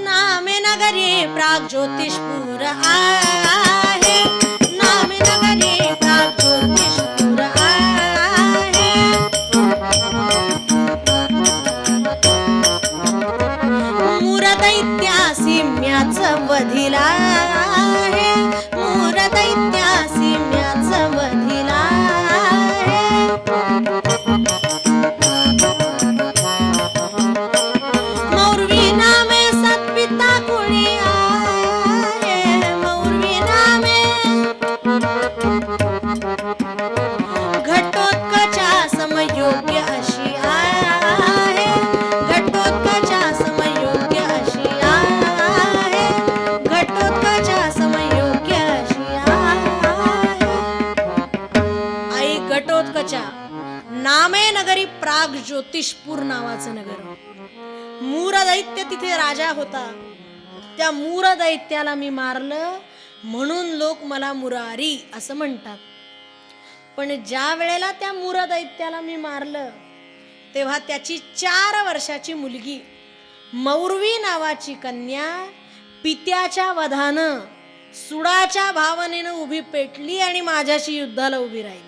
नामे नगरी प्राग ज्योतिषपूर आहे, नामे नगरी प्राग ज्योतिषपूर आहे. मूर दैत्यासी म्याच वधिला आहे, मूर दैत्यासी म्याच वधिला आहे. मौर्वी नामे सत्पिता कुणी आहे, मौर्वी नामे घटोत्कचा समयोग्य अशी आहे, घटोत्कचा समयोग्य अशी आहे, घटोत्कचा समयोग्य अशी आहे. आई घटोत्कचा नामे नगरी प्राग ज्योतिषपूर नावाचं नगर. मूर दैत्य तिथे राजा होता. त्या मूर दैत्याला मी मारलं म्हणून लोक मला मुरारी असं म्हणतात. पण ज्या वेळेला त्या मूर दैत्याला मी मारलं तेव्हा त्याची 4 वर्षाची मुलगी मौर्वी नावाची कन्या पित्याच्या वधानं सुडाच्या भावनेनं उभी पेटली आणि माझ्याशी युद्धाला उभी राहिली.